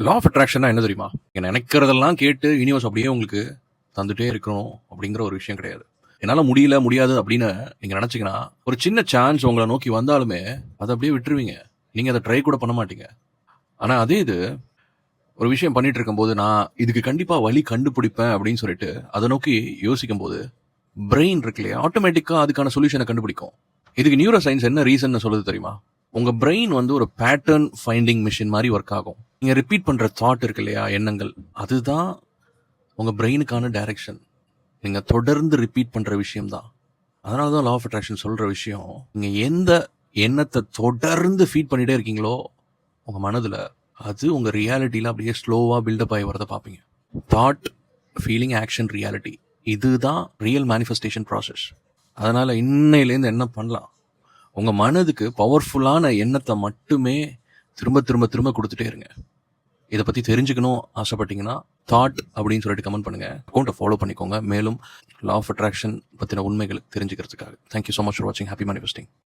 Law of அட்ராக்ஷன்னா என்ன தெரியுமா? நீங்க நினைக்கிறதெல்லாம் கேட்டு யூனிவர்ஸ் அப்படியே உங்களுக்கு தந்துட்டே இருக்கணும் அப்படிங்கிற ஒரு விஷயம் கிடையாது. என்னால முடியல, முடியாது அப்படின்னு நீங்க நினைச்சீங்கன்னா, ஒரு சின்ன சான்ஸ் உங்கள நோக்கி வந்தாலுமே, அத அப்படியே விட்டுருவீங்க. நீங்க அத ட்ரை கூட பண்ண மாட்டீங்க. ஆனா அதே இது ஒரு விஷயம் பண்ணிட்டு இருக்கும்போது, நான் இதுக்கு கண்டிப்பா வழி கண்டுபிடிப்பேன் அப்படின்னு சொல்லிட்டு, அத நோக்கி யோசிக்கும்போது, பிரெயின் இருக்கு இல்லையா? ஆட்டோமேட்டிக்கா அதுக்கான சொல்யூஷன கண்டுபிடிக்கும். இதுக்கு நியூரோ சயின்ஸ் என்ன ரீசன்னு சொல்லுது தெரியுமா? உங்க பிரெயின் வந்து ஒரு பேட்டர்ன் ஃபைண்டிங் மிஷின் மாரி ஒர்க் ஆகும். நீங்க ரிப்பீட் பண்ற தாட் இருக்கு இல்லையா? எண்ணங்கள். அதுதான் உங்க பிரெயினுக்கான டைரக்ஷன். நீங்க தொடர்ந்து ரிப்பீட் பண்ற விஷயம் தான். அதனால தான் லா ஆஃப் அட்ராக்ஷன் சொல்ற விஷயம், நீங்க எந்த எண்ணத்த தொடர்ந்து ஃபீட் பண்ணிட்டே இருக்கீங்களோ, உங்க மனதுல, அது உங்க ரியாலிட்டில அப்படியே ஸ்லோவா பில்டப் ஆகி வரத பார்ப்பீங்க. Thought, feeling, action, reality. இதுதான் ரியல் மேனிஃபெஸ்டேஷன் ப்ராசஸ். அதனால இன்னையிலேருந்து என்ன பண்ணலாம்? உங்க மனதுக்கு பவர்ஃபுல்லான எண்ணத்த மட்டுமே திரும்ப திரும்ப திரும்ப குடுத்துட்டே இருங்க. இத பத்தி தெரிஞ்சுக்கணும் ஆசைப்பட்டீங்கன்னா, தாட் அப்படின்னு சொல்லிட்டு கமெண்ட் பண்ணுங்க. அக்கவுண்ட்ட ஃபாலோ பண்ணிக்கோங்க. மேலும் லா ஆஃப் அட்ராக்ஷன் பத்தின உண்மைகள் தெரிஞ்சுக்கிறதுக்காக. Thank you so much for வாட்சிங். Happy manifesting.